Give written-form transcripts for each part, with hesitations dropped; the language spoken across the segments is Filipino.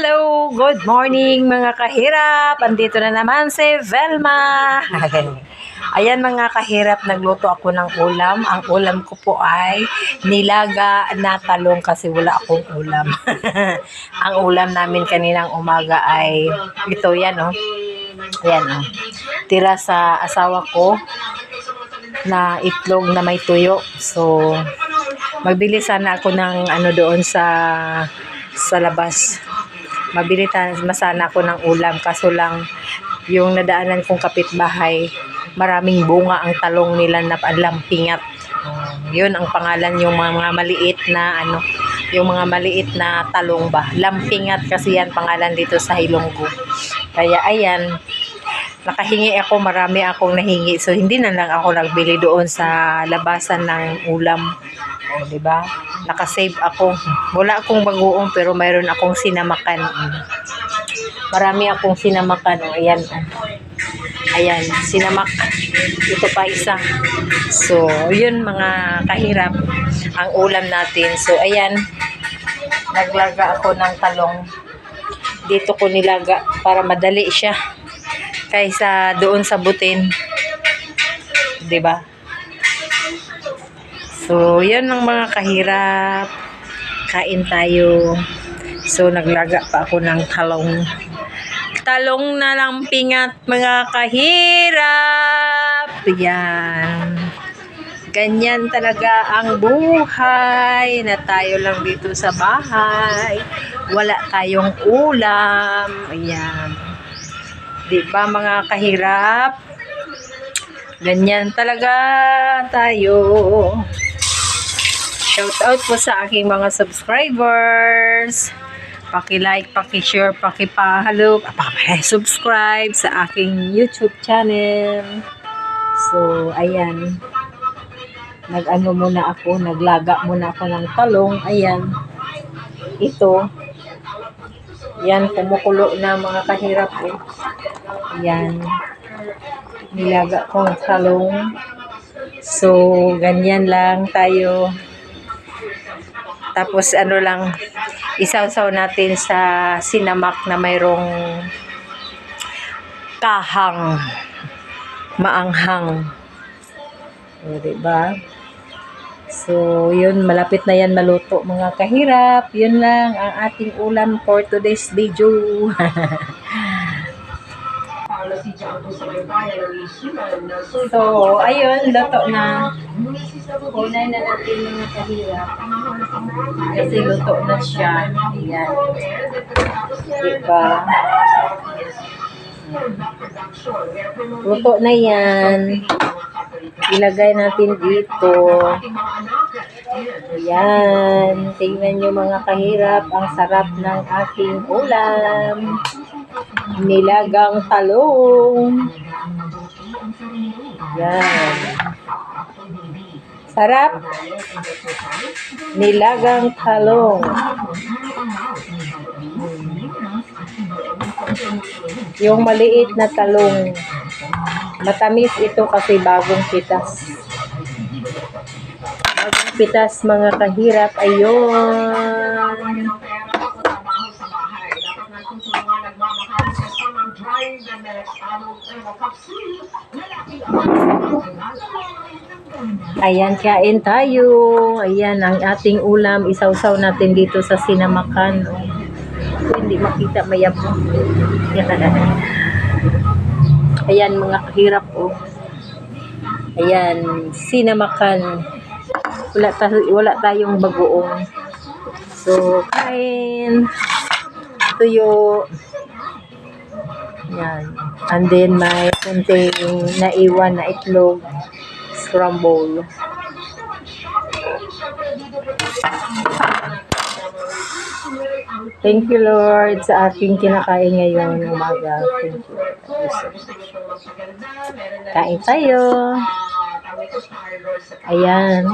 Hello! Good morning mga kahirap! Andito na naman si Velma! Ayan mga kahirap, nagluto ako ng ulam. Ang ulam ko po ay nilaga na talong kasi wala akong ulam. Ang ulam namin kaninang umaga ay ito yan oh. Ayan oh. Tira sa asawa ko na itlog na may tuyo. So, magbili sana ako ng ano doon sa labas. Mabili masana ako ng ulam, kaso lang yung nadaanan kong kapitbahay, maraming bunga ang talong nila na lampingat. Yun ang pangalan, yung mga maliit na ano, yung mga maliit na talong ba, lampingat kasi yan pangalan dito sa Ilonggo. Kaya ayan, nakahingi ako, marami akong nahingi, so hindi na lang ako nagbili doon sa labasan ng ulam. O, diba? Nakasave ako. Wala akong bagoong pero mayroon akong sinamakan. Marami akong sinamakan. O, ayan. Ayan, sinamak. Ito pa isa. So, yun mga kahirap ang ulam natin. So, ayan. Naglaga ako ng talong. Dito ko nilaga para madali siya kaysa doon sa butin. Diba? So, yan ang mga kahirap. Kain tayo. So, naglaga pa ako ng talong. Talong na lampingat, mga kahirap. Yan. Ganyan talaga ang buhay na tayo lang dito sa bahay. Wala tayong ulam. Ayan. Diba mga kahirap? Ganyan talaga tayo. Shout out po sa aking mga subscribers. Paki-like, paki-share, paki-follow, paki-subscribe sa aking YouTube channel. So, ayan. Nag-ano muna ako, naglaga muna ako ng talong. Ayan. Ito. Yan, kumukulo na mga kahirap. Ayan. Nilaga ko ng talong. So, ganyan lang tayo. Tapos ano lang, isaw-saw natin sa sinamak na mayroong kahang, maanghang. O, diba? So, yun, malapit na yan maluto mga kahirap. Yun lang ang ating ulam for today's video. So, ayun, luto na. Kunay na natin mga kahirap. Kasi luto na siya. Ayan. Diba? Luto na yan. Ilagay natin dito. Ayan. Tingnan nyo mga kahirap. Ang sarap ng aking ulam. Nilagang talong. Yan. Sarap. Nilagang talong. Yung maliit na talong. Matamis ito kasi bagong pitas. Bagong pitas mga kahirap. Ayun. Ayan, kain tayo. Ayan, ang ating ulam. Isaw-saw natin dito sa sinamakan. Hindi makita mayabong. Ayan, mga kahirap. Oh. Ayan, sinamakan. Wala tayong bagoong. So, kain. Tuyo. Yan. And then, may kunting naiwan na itlog. Scramble. Thank you, Lord, sa aking kinakain ngayon umaga. Thank you. Kain tayo. Ayan.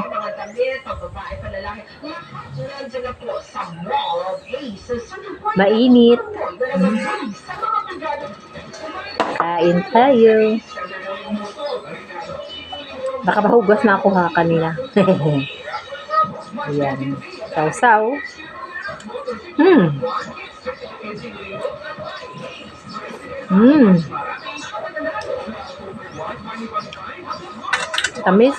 Mainit. Kain tayo. Baka mahugas na ako ha kanina. Ayan. Sausaw. Tamis.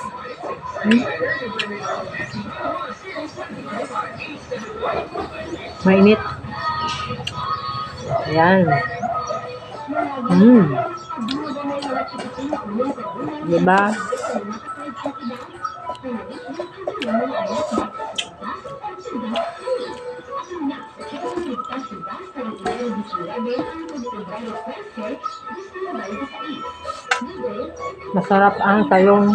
Mainit. Ayan. Diba? Masarap ang talong.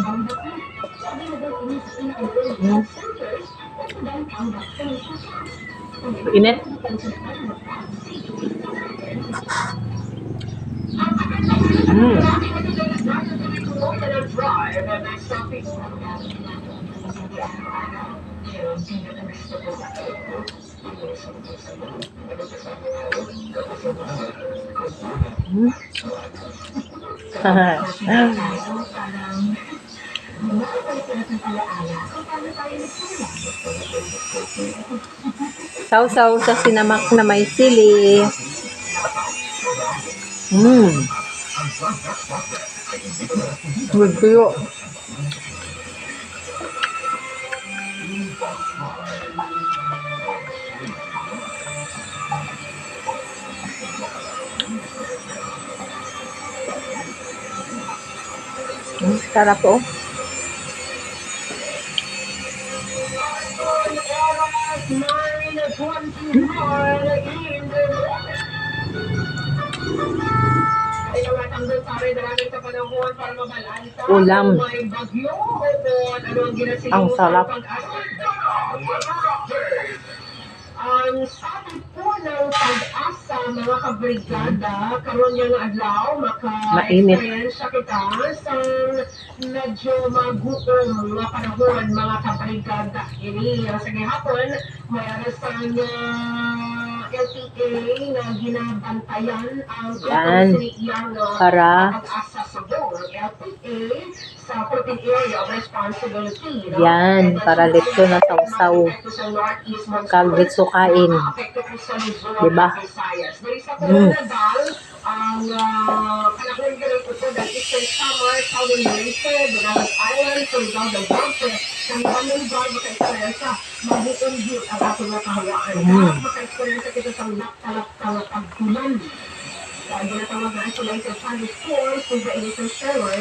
Init. Sausaw sa sinamak na may sili. Good tuyo. Sarap po. Ulam. Ang sarap. Ang sabi po ng Pag-asa, mga kabrigada, karon yung adlaw, maka-experience kita sa medyo magutom na panahon, mga kabrigada. Ini, sa gihapon, may arasan LTA na ginabantayan ang para Pag-asa sa board. LTA sa 14 area of responsibility. Yan, para dito na sausaw. Kag dito kain. Diba? Ang panahon ganun po dahil Eastern Summer, Southern Malaysia, Donald Island, Surigao del Norte, kami kami lugar maka-experience sa mabuong view ang ating mga kahayaan. Maka-experience kita sa talap-talap pagtulan. Dahil ginatawag na isolated thunderstorms kung sa initong shower,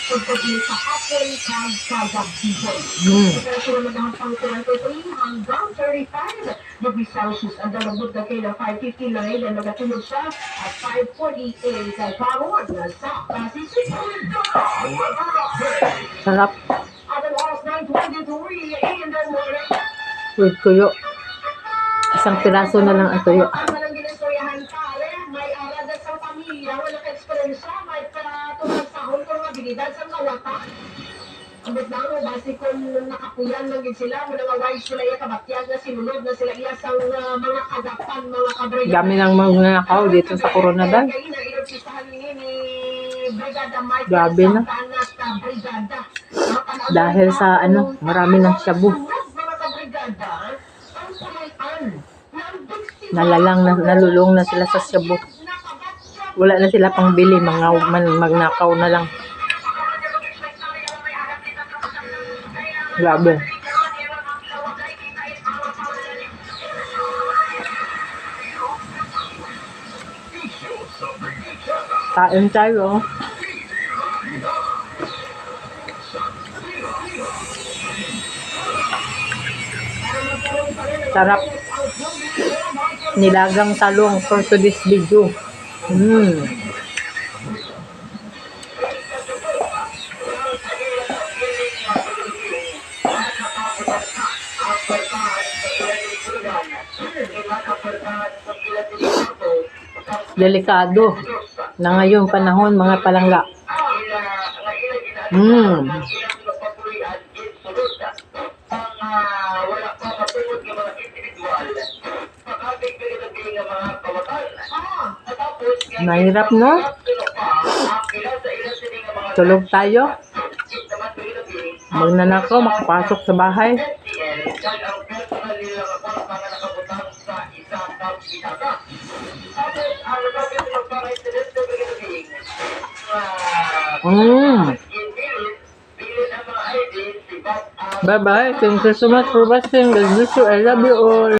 pagpagin sa hapon kag kagabihon. Temperature naman pang 23 hanggang 35 degrees Celsius. Ang dalabot na kayo na 5:59 na nagatulog siya at 5:48 ay pagod na sa Pasisipon. sarap. At ang oras 9:23 in the morning. With tuyo. Isang piraso na lang ang tuyo. Ang walang ginastoryahan ka, may arada sa pamilya, wala ka experience siya, may katulad sahol kung mabilidad sa kawata. Ang batang mo, basi kung nakapuyan lang din sila, muna nga wise sila iya kabatyag na sinunod na sila iya sa mga kagapan, mga kabrigada. Dami ng mga nakaw dito sa Coronadal. Grabe na. Dahil sa marami ng shabu. Nalulong na sila sa shabu. Wala na sila pang bili, magnakaw na lang. Grabe. Kain tayo. Sarap. Nilagang talong for today's video. Delikado na ngayon panahon, mga palangga. Mahirap, no? Tulog tayo. Magnanakaw, makapasok sa bahay. Mm. Bye-bye. Thank you so much for watching. God bless you. I love you all.